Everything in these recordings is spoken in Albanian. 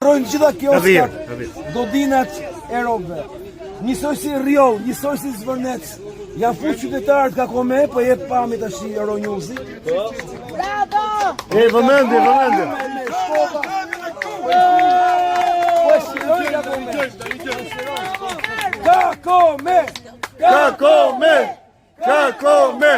Rojnë gjitha kioskat, godinat e robëve. Njësoj si Rioll, njësoj si Zvërnec. Janë fuq qytetarët ka kome, po jep pamit ashtë Euronewsi. Bravo! Vëmendje. Ka kome!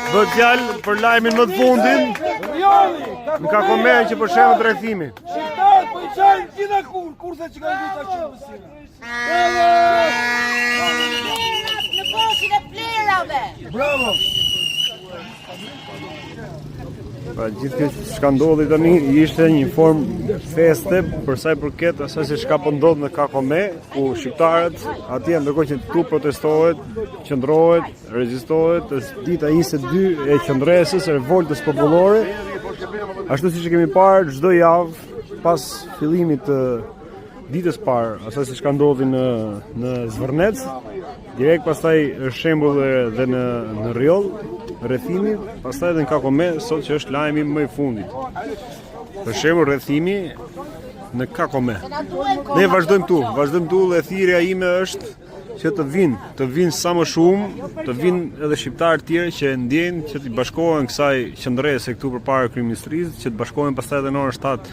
Bëhet fjalë për lajmin më të fundin. Në ka kome që për shembull rrethimi. Shqiptarët po i çajnë gjitha kurse që kanë vita qëndësina. Në poshin e plerave! Bravo! Pra gjithë kjo çka ndodhi tani ishte një formë feste për sa i përket asaj se çka po ndodh në Kakome, ku shqiptarët atje ndërkohë që tu protestohet, qëndrohet, rezistohet, dita 22 e qëndresës, e revoltës popullore, ashtu siç e kemi parë çdo javë pas fillimit të ditës parë, asaj se çka ndodhi në Zvërnec, direkt pastaj është shembull edhe në Rioll, rrethimi, pastaj edhe në Kakome, sot që është lajmi më i fundit. Për shembull rrethimi në Kakome. Ne vazhdojmë tu dhe thirrja ime është që të vinë sa më shumë, të vinë edhe shqiptarë tjerë që ndjejnë që të bashkohen kësaj qendrese këtu përpara kryeministrisë, që të bashkohen pastaj edhe në orën 7,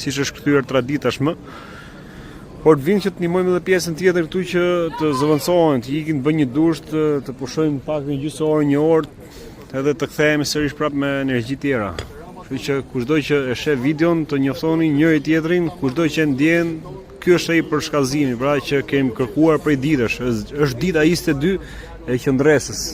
siç është kthyer traditashmë. Por të vinë që të ndihmojmë edhe pjesën tjetër këtu që të zëvendësohen, të ikin, të bëjnë një dush, të pushojnë pak një gjysmë orë, një orë, edhe të kthehemi sërish prapë me energji tjera. Kështu që kushdo që e sheh videon të njoftoni njëri tjetrin, kushdo që ndjen, ky është ai përshkallëzimi, pra që kemi kërkuar prej ditësh. Është dita 22 e qendresës.